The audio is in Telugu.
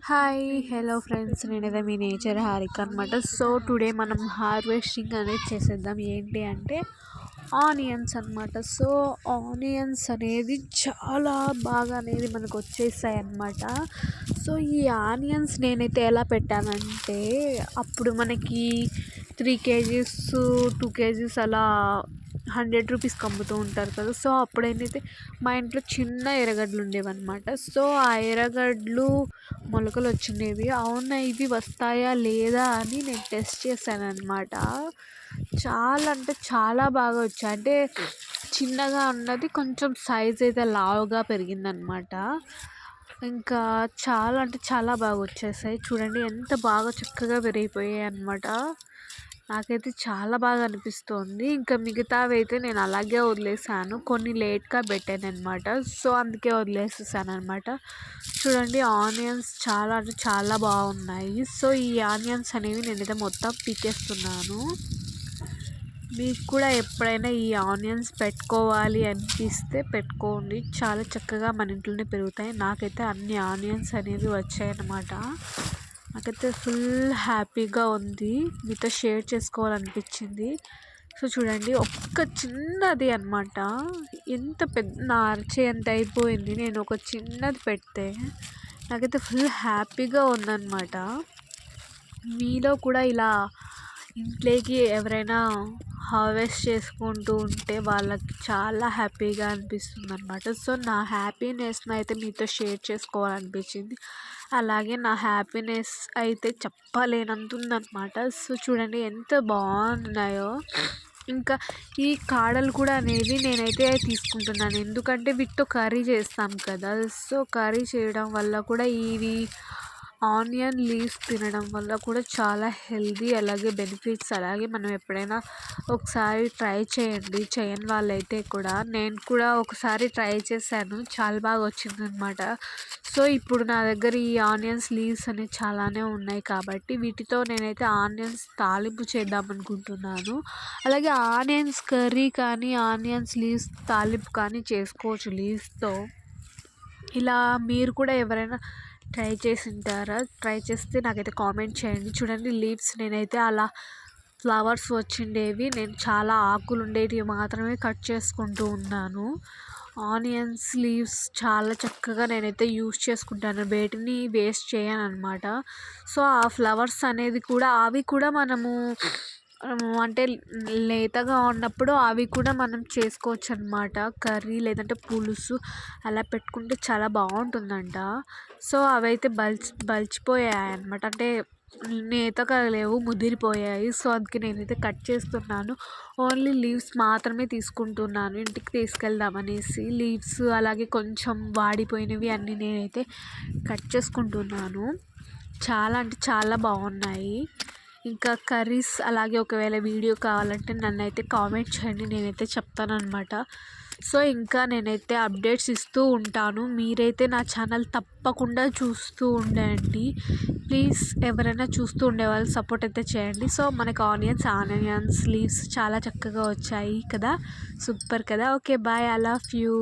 హాయ్ హలో ఫ్రెండ్స్, నేనైతే మీ నేచర్ హారిక అనమాట. సో టుడే మనం హార్వెస్టింగ్ అనేది చేసేద్దాం. ఏంటి అంటే ఆనియన్స్ అనమాట. సో ఆనియన్స్ అనేది చాలా బాగా అనేది మనకు వచ్చేసాయి అన్నమాట. సో ఈ ఆనియన్స్ నేనైతే ఎలా పెట్టానంటే, అప్పుడు మనకి 3 kgs 2 kgs అలా 100 రూపీస్కి అమ్ముతూ ఉంటారు కదా. సో అప్పుడైతే మా ఇంట్లో చిన్న ఎర్రగడ్డలు ఉండేవన్నమాట. సో ఆ ఎర్రగడ్డలు మొలకలు వచ్చినవి. అవునా, ఇవి వస్తాయా లేదా అని నేను టెస్ట్ చేశాను అనమాట. చాలా అంటే చాలా బాగా వచ్చాయి. అంటే చిన్నగా ఉన్నది కొంచెం సైజ్ అయితే లావుగా పెరిగిందనమాట. ఇంకా చాలా అంటే చాలా బాగా వచ్చేసాయి. చూడండి ఎంత బాగా చక్కగా పెరిగిపోయాయి అన్నమాట. నాకైతే చాలా బాగా అనిపిస్తోంది. ఇంకా మిగతావి అయితే నేను అలాగే వదిలేసాను. కొన్ని లేట్గా పెట్టాను అనమాట. సో అందుకే వదిలేసేసాను అనమాట. చూడండి ఆనియన్స్ చాలా అంటే చాలా బాగున్నాయి. సో ఈ ఆనియన్స్ అనేవి నేనైతే మొత్తం పీకేస్తున్నాను. మీకు కూడా ఎప్పుడైనా ఈ ఆనియన్స్ పెట్టుకోవాలి అనిపిస్తే పెట్టుకోండి. చాలా చక్కగా మన ఇంట్లోనే పెరుగుతాయి. నాకైతే అన్ని ఆనియన్స్ అనేవి వచ్చాయన్నమాట. నాకైతే ఫుల్ హ్యాపీగా ఉంది. మీతో షేర్ చేసుకోవాలనిపించింది. సో చూడండి, ఒక్క చిన్నది అనమాట, ఎంత పెద్ద నా అరచేంత అయిపోయింది. నేను ఒక చిన్నది పెడితే నాకైతే ఫుల్ హ్యాపీగా ఉందన్నమాట. మీలో కూడా ఇలా ఇంట్లోకి ఎవరైనా హార్వెస్ట్ చేసుకుంటూ ఉంటే వాళ్ళకి చాలా హ్యాపీగా అనిపిస్తుంది అనమాట. సో నా హ్యాపీనెస్ని అయితే మీతో షేర్ చేసుకోవాలనిపించింది. అలాగే నా హ్యాపీనెస్ అయితే చెప్పలేనంత ఉందన్నమాట. సో చూడండి ఎంత బాగున్నాయో. ఇంకా ఈ కాడలు కూడా అనేవి నేనైతే తీసుకుంటున్నాను, ఎందుకంటే వీటితో కర్రీ చేస్తాం కదా. సో కర్రీ చేయడం వల్ల కూడా ఇవి ఆనియన్ లీవ్స్ తినడం వల్ల కూడా చాలా హెల్దీ, అలాగే బెనిఫిట్స్. అలాగే మనం ఎప్పుడైనా ఒకసారి ట్రై చేయండి, చేయని వాళ్ళైతే కూడా. నేను కూడా ఒకసారి ట్రై చేశాను, చాలా బాగా వచ్చిందనమాట. సో ఇప్పుడు నా దగ్గర ఈ ఆనియన్స్ లీవ్స్ అనేవి చాలానే ఉన్నాయి కాబట్టి వీటితో నేనైతే ఆనియన్స్ తాలింపు చేద్దాం అనుకుంటున్నాను. అలాగే ఆనియన్స్ కర్రీ కానీ ఆనియన్స్ లీవ్స్ తాలింపు కానీ చేసుకోవచ్చు లీవ్స్తో. ఇలా మీరు కూడా ఎవరైనా ట్రై చేసి ఉంటారా? ట్రై చేస్తే నాకైతే కామెంట్ చేయండి. చూడండి లీవ్స్ నేనైతే అలా ఫ్లవర్స్ వచ్చిండేవి, నేను చాలా ఆకులు ఉండేటివి మాత్రమే కట్ చేసుకుంటూ ఉన్నాను. ఆనియన్స్ లీవ్స్ చాలా చక్కగా నేనైతే యూస్ చేసుకుంటాను, వేటిని వేస్ట్ చేయను అనమాట. సో ఆ ఫ్లవర్స్ అనేది కూడా అవి కూడా మనము అంటే లేతగా ఉన్నప్పుడు అవి కూడా మనం చేసుకోవచ్చు అనమాట. కర్రీ లేదంటే పులుసు అలా పెట్టుకుంటే చాలా బాగుంటుందంట. సో అవైతే బలిచిపోయాయి అనమాట, అంటే నేతగా లేవు, ముదిరిపోయాయి. సో అందుకే నేనైతే కట్ చేస్తున్నాను. ఓన్లీ లీవ్స్ మాత్రమే తీసుకుంటున్నాను ఇంటికి తీసుకెళ్దామనేసి. లీవ్స్ అలాగే కొంచెం వాడిపోయినవి అన్నీ నేనైతే కట్ చేసుకుంటున్నాను. చాలా అంటే చాలా బాగున్నాయి. ఇంకా కర్రీస్ అలాగే ఒకవేళ వీడియో కావాలంటే నన్నైతే కామెంట్ చేయండి, నేనైతే చెప్తానమాట. సో ఇంకా నేనైతే అప్డేట్స్ ఇస్తూ ఉంటాను. మీరైతే నా ఛానల్ తప్పకుండా చూస్తూ ఉండండి ప్లీజ్. ఎవరైనా చూస్తూ ఉండేవాళ్ళు సపోర్ట్ అయితే చేయండి. సో మనకు ఆనియన్స్ లీవ్స్ చాలా చక్కగా వచ్చాయి కదా, సూపర్ కదా. Okay bye, I love you.